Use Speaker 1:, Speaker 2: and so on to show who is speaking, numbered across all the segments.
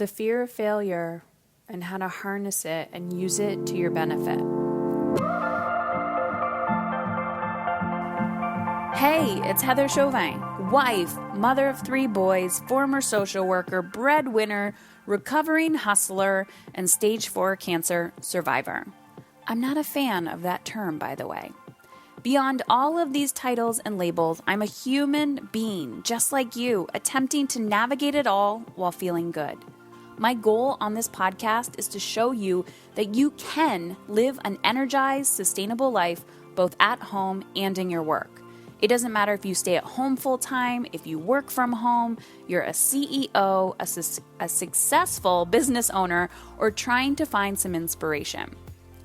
Speaker 1: the fear of failure and how to harness it and use it to your benefit. Hey, it's Heather Chauvin, wife, mother of 3 boys, former social worker, breadwinner, recovering hustler, and stage 4 cancer survivor. I'm not a fan of that term, by the way. Beyond all of these titles and labels, I'm a human being, just like you, attempting to navigate it all while feeling good. My goal on this podcast is to show you that you can live an energized, sustainable life both at home and in your work. It doesn't matter if you stay at home full-time, if you work from home, you're a CEO, a successful business owner, or trying to find some inspiration.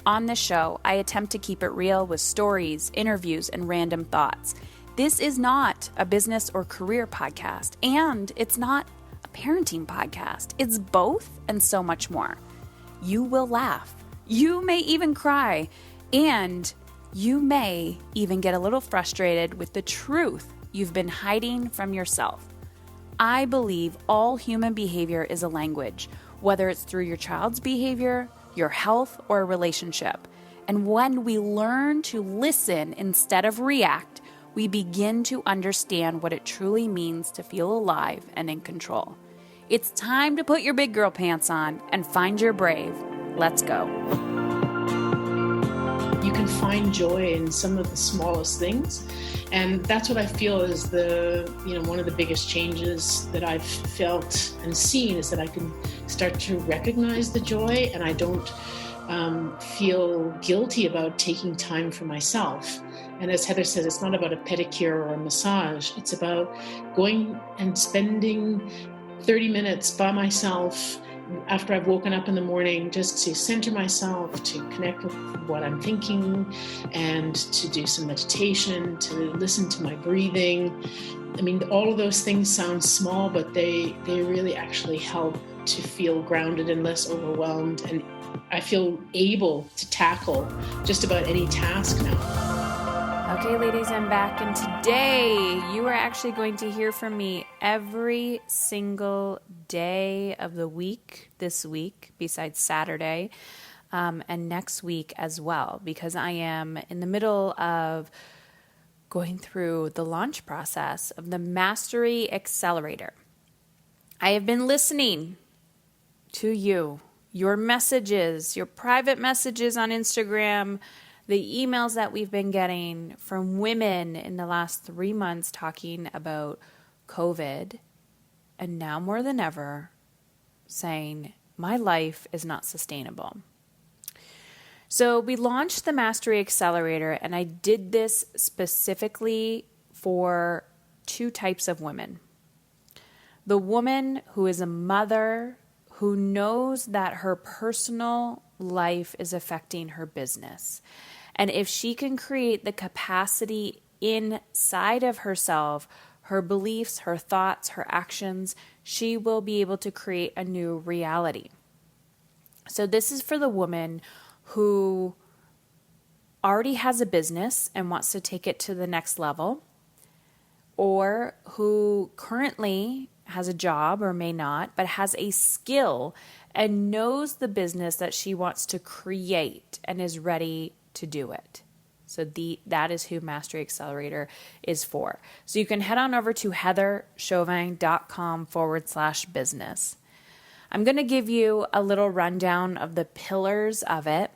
Speaker 1: On this show, I attempt to keep it real with stories, interviews, and random thoughts. This is not a business or career podcast, and it's not a parenting podcast. It's both and so much more. You will laugh. You may even cry, and you may even get a little frustrated with the truth you've been hiding from yourself. I believe all human behavior is a language, whether it's through your child's behavior, your health, or a relationship. And when we learn to listen instead of react, we begin to understand what it truly means to feel alive and in control. It's time to put your big girl pants on and find your brave. Let's go.
Speaker 2: You can find joy in some of the smallest things. And that's what I feel is one of the biggest changes that I've felt and seen is that I can start to recognize the joy, and I don't feel guilty about taking time for myself. And as Heather says, it's not about a pedicure or a massage. It's about going and spending 30 minutes by myself after I've woken up in the morning, just to center myself, to connect with what I'm thinking, and to do some meditation, to listen to my breathing. I mean, all of those things sound small, but they really actually help to feel grounded and less overwhelmed. And I feel able to tackle just about any task now.
Speaker 1: Okay, ladies, I'm back, and today you are actually going to hear from me every single day of the week this week, besides Saturday, and next week as well, because I am in the middle of going through the launch process of the Mastery Accelerator. I have been listening to you, your messages, your private messages on Instagram, the emails that we've been getting from women in the last 3 months talking about COVID, and now more than ever saying, my life is not sustainable. So we launched the Mastery Accelerator, and I did this specifically for 2 types of women. The woman who is a mother who knows that her personal life is affecting her business. And if she can create the capacity inside of herself, her beliefs, her thoughts, her actions, she will be able to create a new reality. So this is for the woman who already has a business and wants to take it to the next level, or who currently has a job or may not, but has a skill and knows the business that she wants to create and is ready to do it. So that is who Mastery Accelerator is for. So you can head on over to heatherchauvin.com/business. I'm going to give you a little rundown of the pillars of it,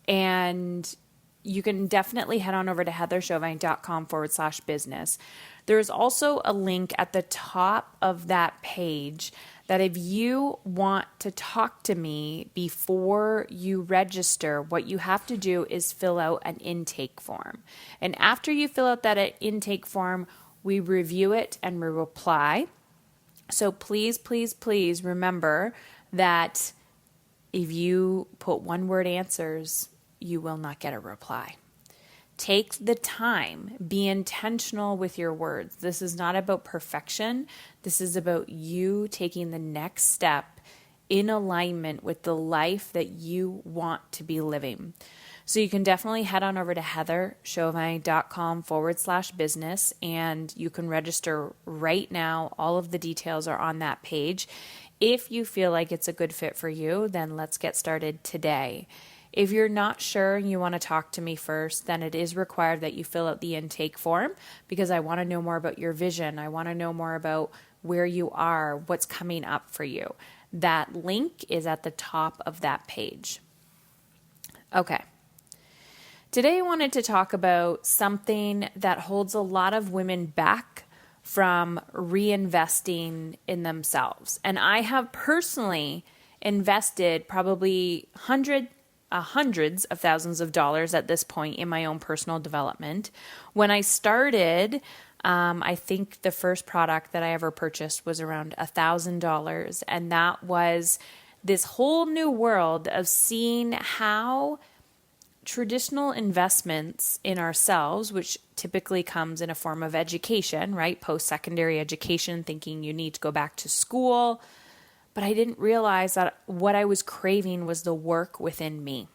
Speaker 1: and you can definitely head on over to heatherchauvin.com/business. There's also a link at the top of that page that if you want to talk to me before you register, what you have to do is fill out an intake form. And after you fill out that intake form, we review it and we reply. So please, please, please remember that if you put one-word answers, you will not get a reply. Take the time. Be intentional with your words. This is not about perfection. This is about you taking the next step in alignment with the life that you want to be living. So you can definitely head on over to heatherchauvin.com/business, and you can register right now. All of the details are on that page. If you feel like it's a good fit for you, then let's get started today. If you're not sure and you want to talk to me first, then it is required that you fill out the intake form because I want to know more about your vision. I want to know more about where you are, what's coming up for you. That link is at the top of that page. Okay. Today I wanted to talk about something that holds a lot of women back from reinvesting in themselves. And I have personally invested probably hundreds of thousands of dollars at this point in my own personal development. When I started, I think the first product that I ever purchased was around $1,000. And that was this whole new world of seeing how traditional investments in ourselves, which typically comes in a form of education, right? Post-secondary education, thinking you need to go back to school. But I didn't realize that what I was craving was the work within me.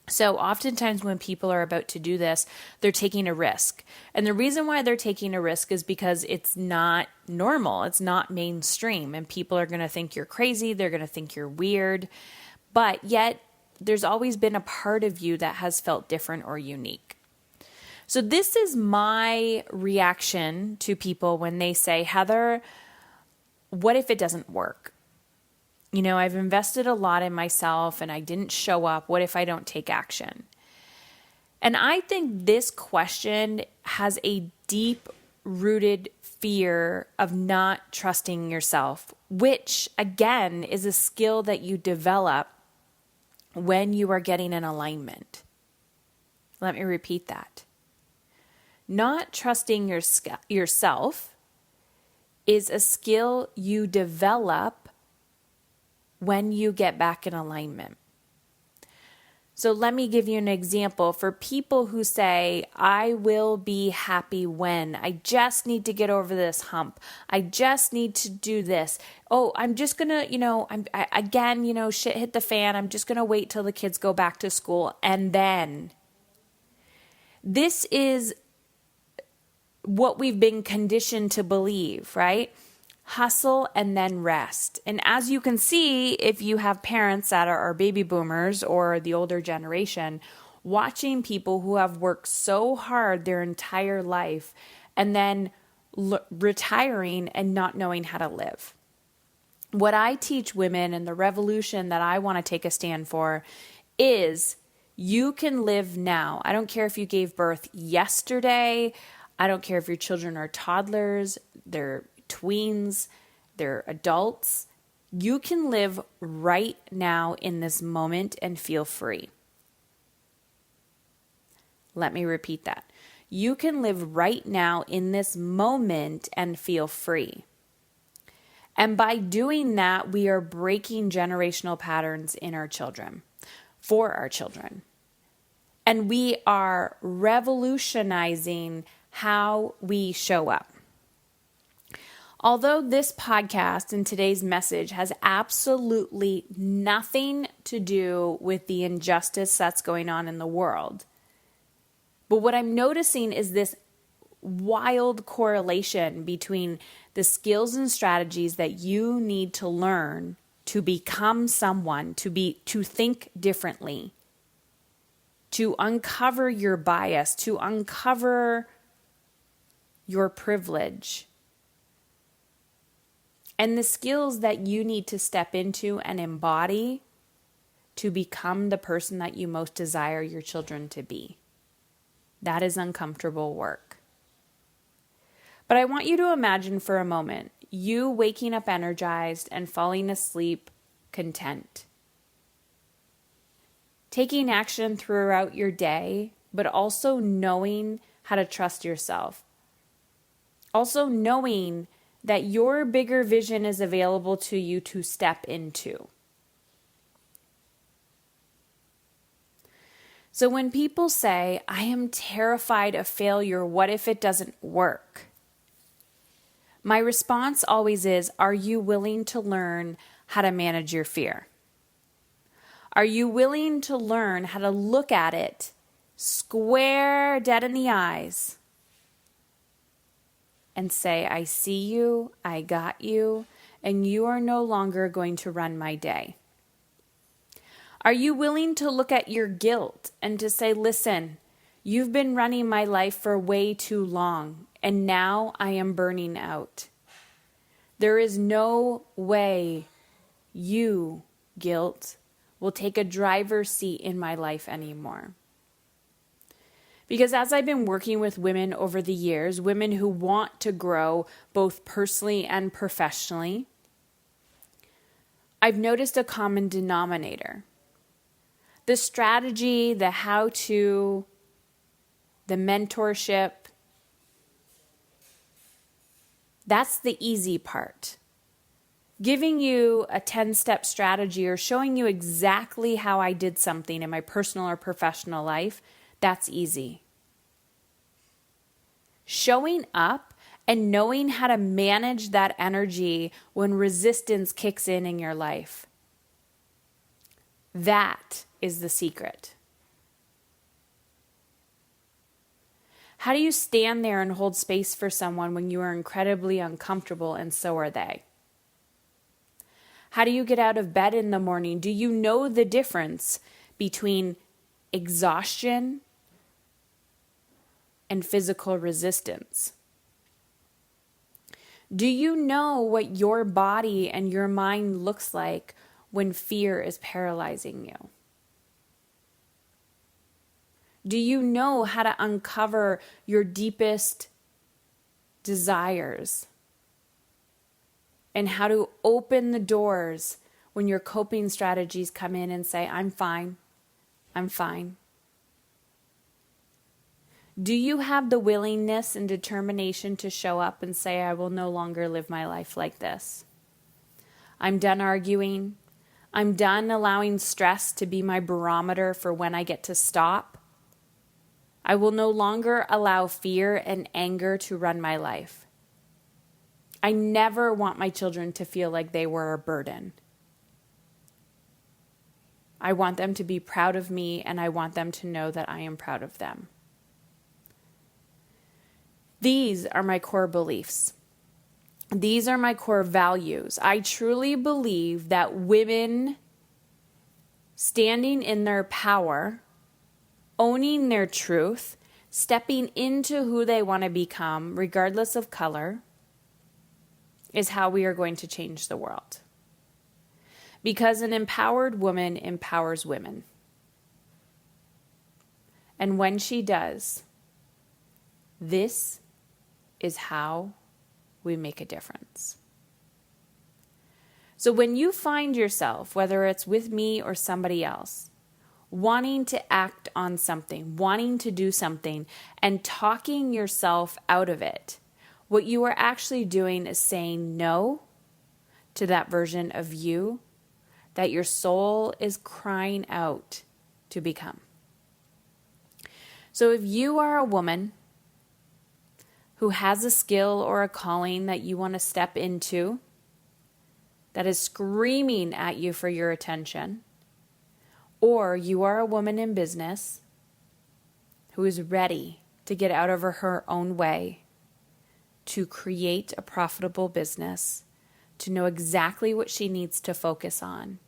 Speaker 1: So oftentimes when people are about to do this, they're taking a risk. And the reason why they're taking a risk is because it's not normal. It's not mainstream. And people are going to think you're crazy. They're going to think you're weird. But yet there's always been a part of you that has felt different or unique. So this is my reaction to people when they say, Heather, what if it doesn't work? You know, I've invested a lot in myself and I didn't show up. What if I don't take action? And I think this question has a deep-rooted fear of not trusting yourself, which again is a skill that you develop when you are getting in alignment. Let me repeat that. Not trusting yourself is a skill you develop when you get back in alignment. So let me give you an example for people who say, I will be happy when. I just need to get over this hump. I just need to do this. Oh, I'm just going to, shit hit the fan. I'm just going to wait till the kids go back to school. And then this is what we've been conditioned to believe, right? Hustle and then rest. And as you can see, if you have parents that are baby boomers or the older generation, watching people who have worked so hard their entire life and then retiring and not knowing how to live. What I teach women and the revolution that I want to take a stand for is you can live now. I don't care if you gave birth yesterday. I don't care if your children are toddlers, they're tweens, they're adults. You can live right now in this moment and feel free. Let me repeat that. You can live right now in this moment and feel free. And by doing that, we are breaking generational patterns in our children, for our children. And we are revolutionizing how we show up. Although this podcast and today's message has absolutely nothing to do with the injustice that's going on in the world, but what I'm noticing is this wild correlation between the skills and strategies that you need to learn to become someone, to think differently, to uncover your bias, to uncover your privilege, and the skills that you need to step into and embody to become the person that you most desire your children to be. That is uncomfortable work. But I want you to imagine for a moment you waking up energized and falling asleep content. Taking action throughout your day, but also knowing how to trust yourself. Also knowing that your bigger vision is available to you to step into. So when people say, I am terrified of failure, what if it doesn't work? My response always is, are you willing to learn how to manage your fear? Are you willing to learn how to look at it square dead in the eyes and say, I see you, I got you, and you are no longer going to run my day? Are you willing to look at your guilt and to say, listen, you've been running my life for way too long, and now I am burning out. There is no way you, guilt, will take a driver's seat in my life anymore. Because as I've been working with women over the years, women who want to grow both personally and professionally, I've noticed a common denominator. The strategy, the how-to, the mentorship, that's the easy part. Giving you a 10-step strategy or showing you exactly how I did something in my personal or professional life, that's easy. Showing up and knowing how to manage that energy when resistance kicks in your life, that is the secret. How do you stand there and hold space for someone when you are incredibly uncomfortable and so are they? How do you get out of bed in the morning? Do you know the difference between exhaustion and physical resistance? Do you know what your body and your mind looks like when fear is paralyzing you? Do you know how to uncover your deepest desires and how to open the doors when your coping strategies come in and say, I'm fine, I'm fine? Do you have the willingness and determination to show up and say, I will no longer live my life like this? I'm done arguing. I'm done allowing stress to be my barometer for when I get to stop. I will no longer allow fear and anger to run my life. I never want my children to feel like they were a burden. I want them to be proud of me, and I want them to know that I am proud of them. These are my core beliefs. These are my core values. I truly believe that women standing in their power, owning their truth, stepping into who they want to become, regardless of color, is how we are going to change the world. Because an empowered woman empowers women. And when she does, this is how we make a difference. So when you find yourself, whether it's with me or somebody else, wanting to act on something, wanting to do something, and talking yourself out of it, what you are actually doing is saying no to that version of you that your soul is crying out to become. So if you are a woman who has a skill or a calling that you want to step into that is screaming at you for your attention, or you are a woman in business who is ready to get out of her own way to create a profitable business, to know exactly what she needs to focus on,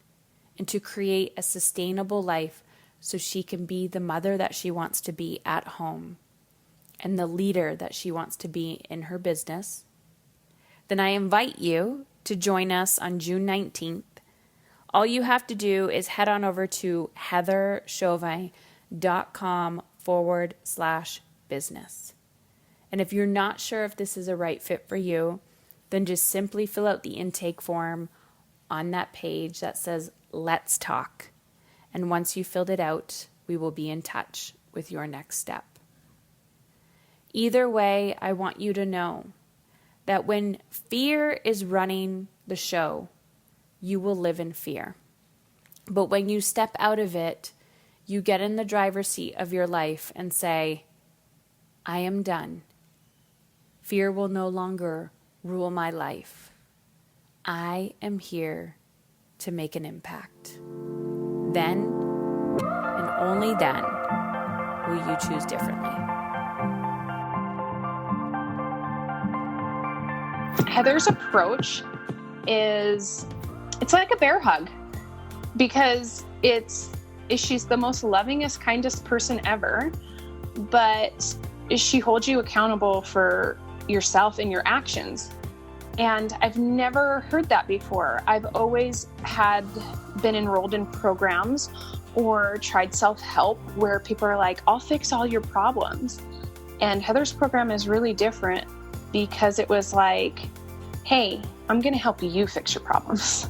Speaker 1: and to create a sustainable life so she can be the mother that she wants to be at home and the leader that she wants to be in her business, then I invite you to join us on June 19th. All you have to do is head on over to heatherchauvin.com/business. And if you're not sure if this is a right fit for you, then just simply fill out the intake form on that page that says, Let's Talk. And once you filled it out, we will be in touch with your next step. Either way, I want you to know that when fear is running the show, you will live in fear. But when you step out of it, you get in the driver's seat of your life and say, I am done. Fear will no longer rule my life. I am here to make an impact. Then, and only then, will you choose differently.
Speaker 3: Heather's approach it's like a bear hug, because she's the most lovingest, kindest person ever, but she holds you accountable for yourself and your actions. And I've never heard that before. I've always been enrolled in programs or tried self-help where people are like, I'll fix all your problems. And Heather's program is really different because it was like, hey, I'm going to help you fix your problems.